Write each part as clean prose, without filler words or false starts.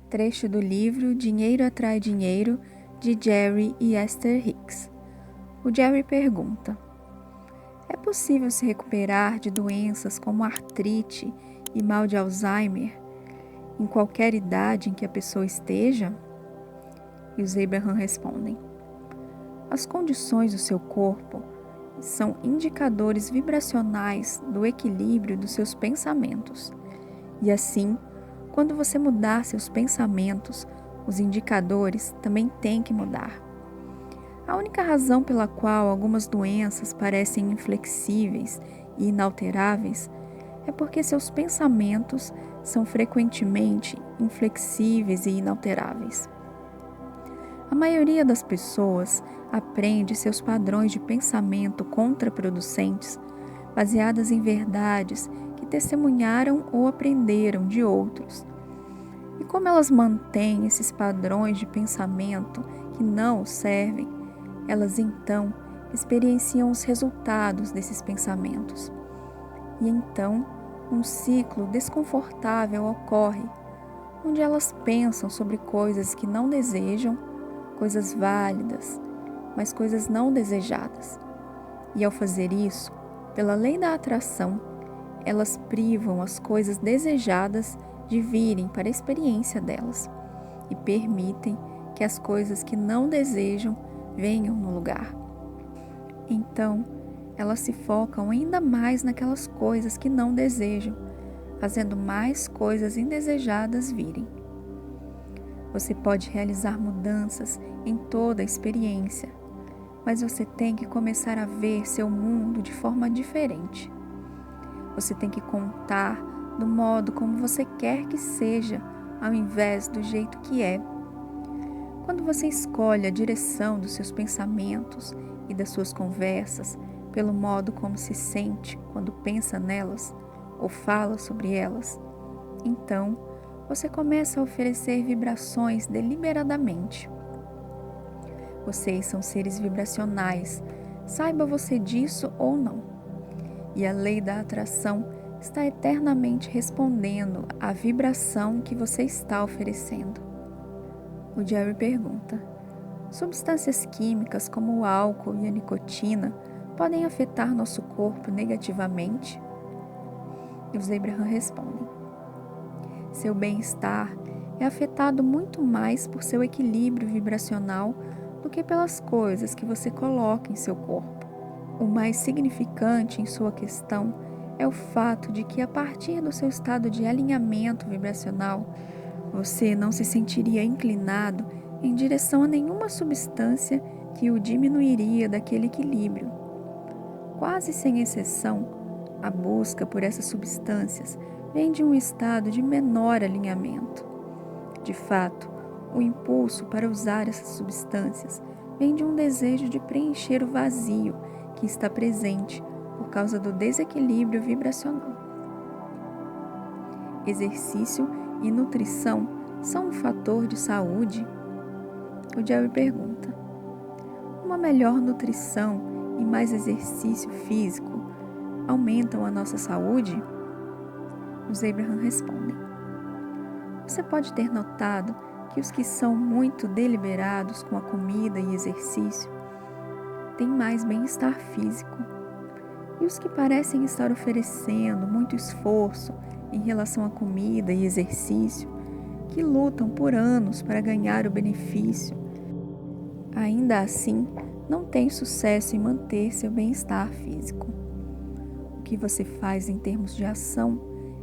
Trecho do livro Dinheiro Atrai Dinheiro, de Jerry e Esther Hicks. O Jerry pergunta: é possível se recuperar de doenças como artrite e mal de Alzheimer em qualquer idade em que a pessoa esteja? E os Abraham respondem: as condições do seu corpo são indicadores vibracionais do equilíbrio dos seus pensamentos. E assim, quando você mudar seus pensamentos, os indicadores também têm que mudar. A única razão pela qual algumas doenças parecem inflexíveis e inalteráveis é porque seus pensamentos são frequentemente inflexíveis e inalteráveis. A maioria das pessoas aprende seus padrões de pensamento contraproducentes baseadas em verdades que testemunharam ou aprenderam de outros. E como elas mantêm esses padrões de pensamento que não os servem, elas então experienciam os resultados desses pensamentos. E então, um ciclo desconfortável ocorre, onde elas pensam sobre coisas que não desejam, coisas válidas, mas coisas não desejadas. E ao fazer isso, pela lei da atração, elas privam as coisas desejadas de virem para a experiência delas e permitem que as coisas que não desejam venham no lugar. Então, elas se focam ainda mais naquelas coisas que não desejam, fazendo mais coisas indesejadas virem. Você pode realizar mudanças em toda a experiência, mas você tem que começar a ver seu mundo de forma diferente. Você tem que contar do modo como você quer que seja, ao invés do jeito que é. Quando você escolhe a direção dos seus pensamentos e das suas conversas pelo modo como se sente quando pensa nelas ou fala sobre elas, então você começa a oferecer vibrações deliberadamente. Vocês são seres vibracionais, saiba você disso ou não. E a lei da atração está eternamente respondendo à vibração que você está oferecendo. O Jerry pergunta: substâncias químicas como o álcool e a nicotina podem afetar nosso corpo negativamente? E os Abraham respondem: seu bem-estar é afetado muito mais por seu equilíbrio vibracional do que pelas coisas que você coloca em seu corpo. O mais significante em sua questão é o fato de que, a partir do seu estado de alinhamento vibracional, você não se sentiria inclinado em direção a nenhuma substância que o diminuiria daquele equilíbrio. Quase sem exceção, a busca por essas substâncias vem de um estado de menor alinhamento. De fato, o impulso para usar essas substâncias vem de um desejo de preencher o vazio que está presente por causa do desequilíbrio vibracional. Exercício e nutrição são um fator de saúde? O Jerry pergunta: uma melhor nutrição e mais exercício físico aumentam a nossa saúde? Os Abraham respondem: você pode ter notado que os que são muito deliberados com a comida e exercício têm mais bem-estar físico, e os que parecem estar oferecendo muito esforço em relação à comida e exercício, que lutam por anos para ganhar o benefício, ainda assim não têm sucesso em manter seu bem-estar físico. O que você faz em termos de ação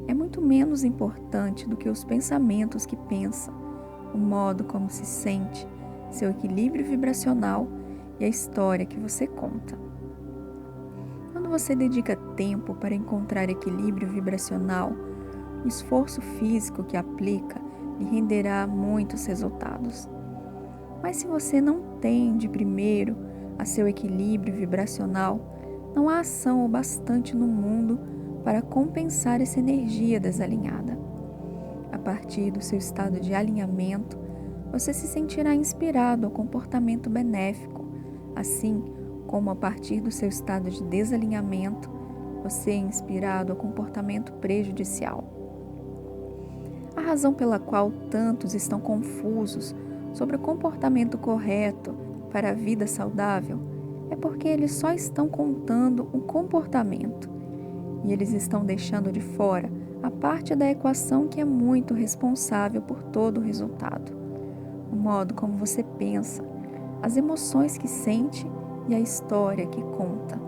é muito menos importante do que os pensamentos que pensa, o modo como se sente, seu equilíbrio vibracional e a história que você conta. Quando você dedica tempo para encontrar equilíbrio vibracional, o esforço físico que aplica lhe renderá muitos resultados. Mas se você não tem de primeiro a seu equilíbrio vibracional, não há ação o bastante no mundo para compensar essa energia desalinhada. A partir do seu estado de alinhamento, você se sentirá inspirado ao comportamento benéfico, assim como a partir do seu estado de desalinhamento, você é inspirado ao comportamento prejudicial. A razão pela qual tantos estão confusos sobre o comportamento correto para a vida saudável é porque eles só estão contando o comportamento e eles estão deixando de fora a parte da equação que é muito responsável por todo o resultado. O modo como você pensa, as emoções que sente e a história que conta.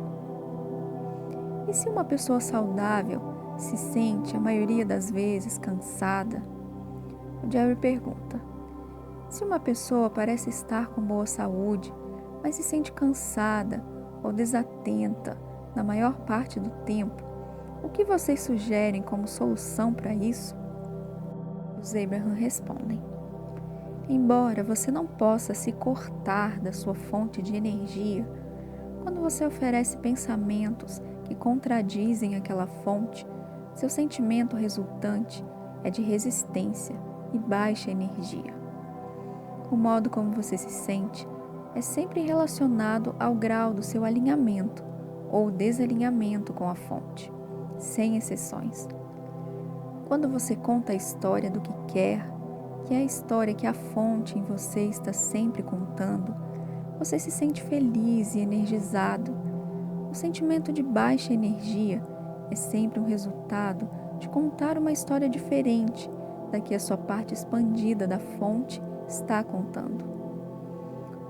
E se uma pessoa saudável se sente, a maioria das vezes, cansada? O Jerry pergunta. Se uma pessoa parece estar com boa saúde, mas se sente cansada ou desatenta na maior parte do tempo, o que vocês sugerem como solução para isso? Os Abraham respondem. Embora você não possa se cortar da sua fonte de energia, quando você oferece pensamentos que contradizem aquela fonte, seu sentimento resultante é de resistência e baixa energia. O modo como você se sente é sempre relacionado ao grau do seu alinhamento ou desalinhamento com a fonte, sem exceções. Quando você conta a história do que quer, que é a história que a fonte em você está sempre contando, você se sente feliz e energizado. O sentimento de baixa energia é sempre um resultado de contar uma história diferente da que a sua parte expandida da fonte está contando.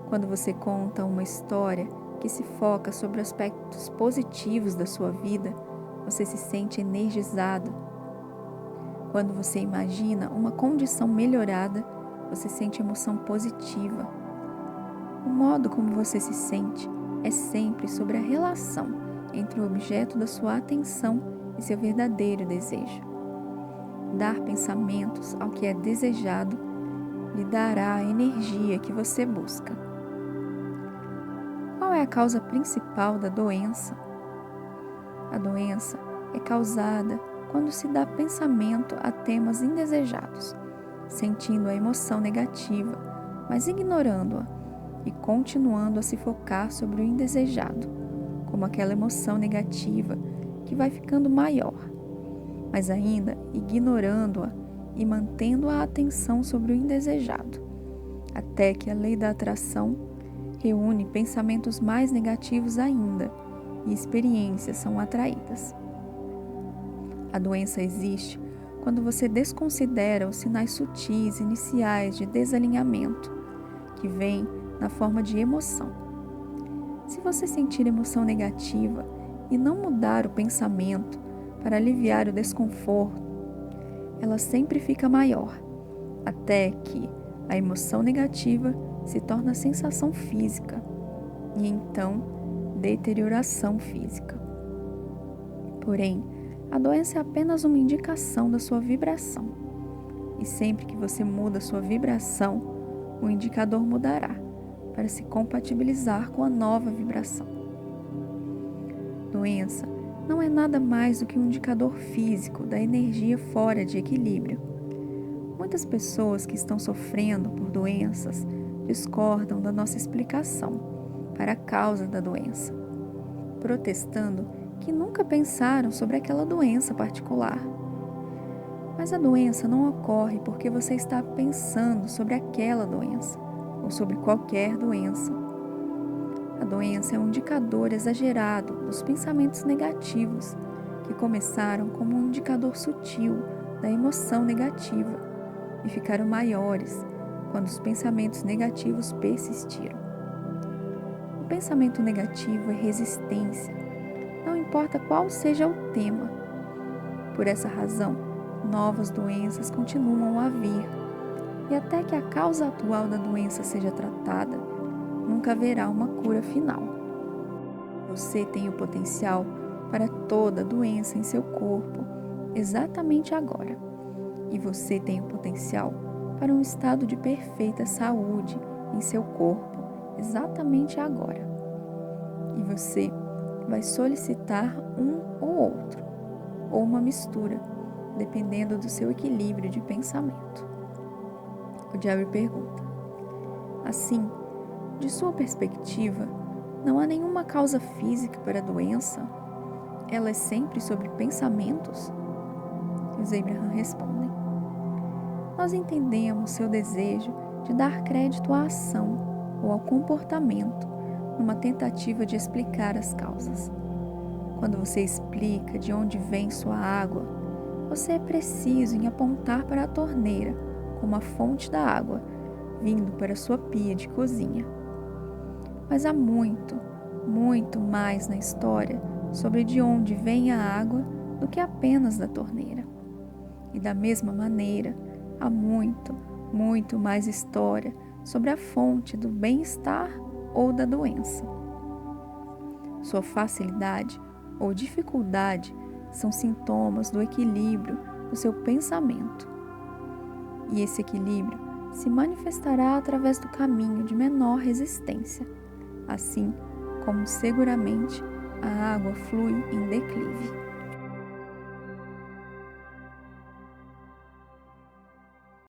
Quando você conta uma história que se foca sobre aspectos positivos da sua vida, você se sente energizado. Quando você imagina uma condição melhorada, você sente emoção positiva. O modo como você se sente é sempre sobre a relação entre o objeto da sua atenção e seu verdadeiro desejo. Dar pensamentos ao que é desejado lhe dará a energia que você busca. Qual é a causa principal da doença? A doença é causada quando se dá pensamento a temas indesejados, sentindo a emoção negativa, mas ignorando-a e continuando a se focar sobre o indesejado, como aquela emoção negativa que vai ficando maior, mas ainda ignorando-a e mantendo a atenção sobre o indesejado, até que a lei da atração reúne pensamentos mais negativos ainda e experiências são atraídas. A doença existe quando você desconsidera os sinais sutis iniciais de desalinhamento, que vêm na forma de emoção. Se você sentir emoção negativa e não mudar o pensamento para aliviar o desconforto, ela sempre fica maior, até que a emoção negativa se torna sensação física e então deterioração física. Porém, a doença é apenas uma indicação da sua vibração. E sempre que você muda sua vibração, o indicador mudará para se compatibilizar com a nova vibração. Doença não é nada mais do que um indicador físico da energia fora de equilíbrio. Muitas pessoas que estão sofrendo por doenças discordam da nossa explicação para a causa da doença, protestando que nunca pensaram sobre aquela doença particular. Mas a doença não ocorre porque você está pensando sobre aquela doença ou sobre qualquer doença. A doença é um indicador exagerado dos pensamentos negativos que começaram como um indicador sutil da emoção negativa e ficaram maiores quando os pensamentos negativos persistiram. O pensamento negativo é resistência, não importa qual seja o tema. Por essa razão, novas doenças continuam a vir, e até que a causa atual da doença seja tratada, nunca haverá uma cura final. Você tem o potencial para toda doença em seu corpo, exatamente agora. E você tem o potencial para um estado de perfeita saúde em seu corpo, exatamente agora. E você vai solicitar um ou outro, ou uma mistura, dependendo do seu equilíbrio de pensamento. O Jerry pergunta: assim, de sua perspectiva, não há nenhuma causa física para a doença? Ela é sempre sobre pensamentos? Os Abraham respondem: nós entendemos seu desejo de dar crédito à ação ou ao comportamento numa tentativa de explicar as causas. Quando você explica de onde vem sua água, você é preciso em apontar para a torneira como a fonte da água, vindo para sua pia de cozinha. Mas há muito, muito mais na história sobre de onde vem a água do que apenas da torneira. E da mesma maneira, há muito, muito mais história sobre a fonte do bem-estar ou da doença. Sua facilidade ou dificuldade são sintomas do equilíbrio do seu pensamento. E esse equilíbrio se manifestará através do caminho de menor resistência, assim como seguramente a água flui em declive.